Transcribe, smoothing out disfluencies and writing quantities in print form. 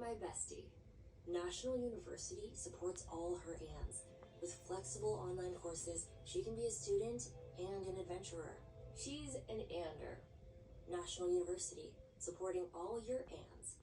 my bestie. National University supports all her Anns. With flexible online courses, she can be a student and an adventurer. She's an Ander. National University, supporting all your Anns.